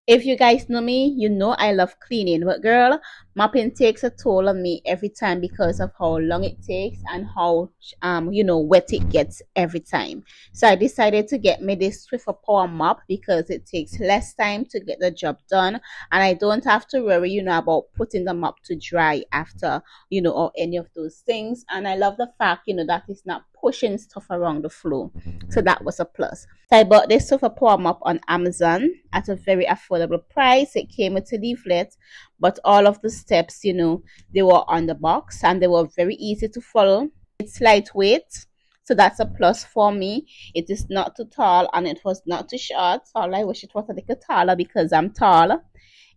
If you guys know me, you know I love cleaning, but girl, mopping takes a toll on me every time because of how long it takes and how wet it gets every time. So I decided to get me this Swiffer Power Mop because it takes less time to get the job done, and I don't have to worry, about putting the mop to dry after, or any of those things. And I love the fact, that it's not pushing stuff around the floor. So that was a plus. So I bought this Swiffer Power Mop on Amazon at a very affordable price. It came with a leaflet, but all of the steps, they were on the box and they were very easy to follow. It's lightweight, so that's a plus for me. It is not too tall and it was not too short. All I wish it was a little taller because I'm tall.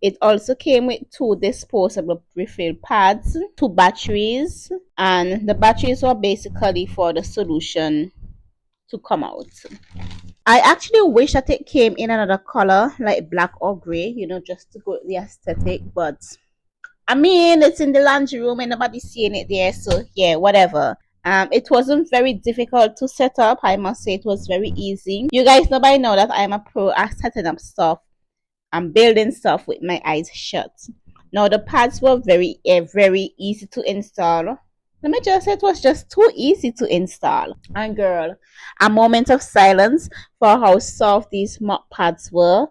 It also came with 2 disposable refill pads, 2 batteries, and the batteries were basically for the solution to come out. I actually wish that it came in another color, like black or gray, just to go with the aesthetic. But I mean, it's in the laundry room and nobody's seeing it there, so yeah, whatever. It wasn't very difficult to set up. I must say it was very easy. You guys know by now that I'm a pro at setting up stuff. I'm building stuff with my eyes shut. Now the pads were very easy to install. Let me just say it was just too easy to install. And girl, a moment of silence for how soft these mop pads were,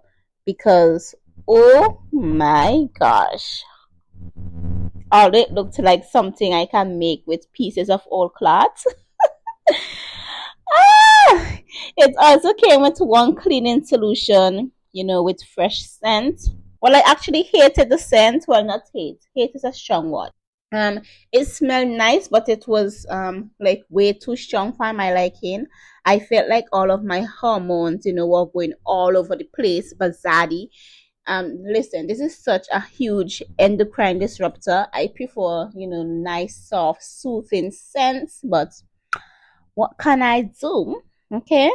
because oh my gosh, all it looked like something I can make with pieces of old cloth. It also came with 1 cleaning solution, with fresh scent. Well, I actually hated the scent. Well, not hate. Hate is a strong word. It smelled nice, but it was like way too strong for my liking. I felt like all of my hormones, were going all over the place, bazadi. Listen, this is such a huge endocrine disruptor. I prefer, nice, soft, soothing scents, but what can I do? Okay.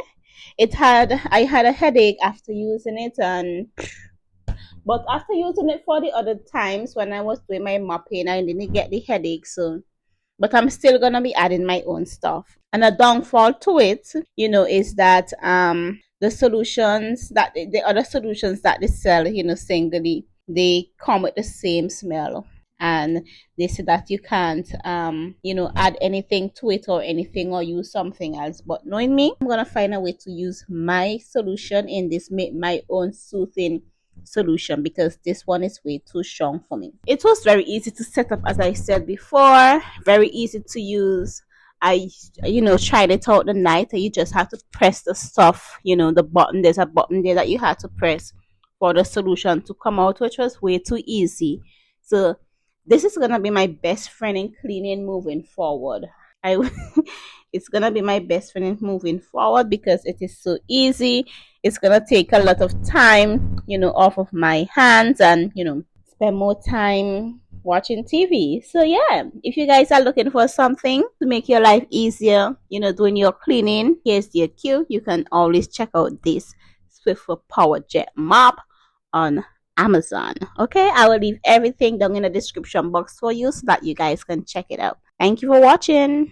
I had a headache after using it, but after using it for the other times when I was doing my mopping, I didn't get the headache. So, but I'm still gonna be adding my own stuff. And a downfall to it, is that the other solutions that they sell, singly, they come with the same smell. And they say that you can't add anything to it or anything or use something else. But knowing me, I'm gonna find a way to use my solution in this, make my own soothing solution, because this one is way too strong for me. It was very easy to set up, as I said before, very easy to use. I tried it out the night, and you just have to press the stuff, the button. There's a button there that you had to press for the solution to come out, which was way too easy. So this is gonna be my best friend in cleaning moving forward. It's gonna be my best friend in moving forward because it is so easy. It's gonna take a lot of time, off of my hands, and spend more time watching TV. So yeah, if you guys are looking for something to make your life easier, doing your cleaning, here's the cue. You can always check out this Swiffer Power Jet Mop on Amazon. Okay, I will leave everything down in the description box for you so that you guys can check it out. Thank you for watching.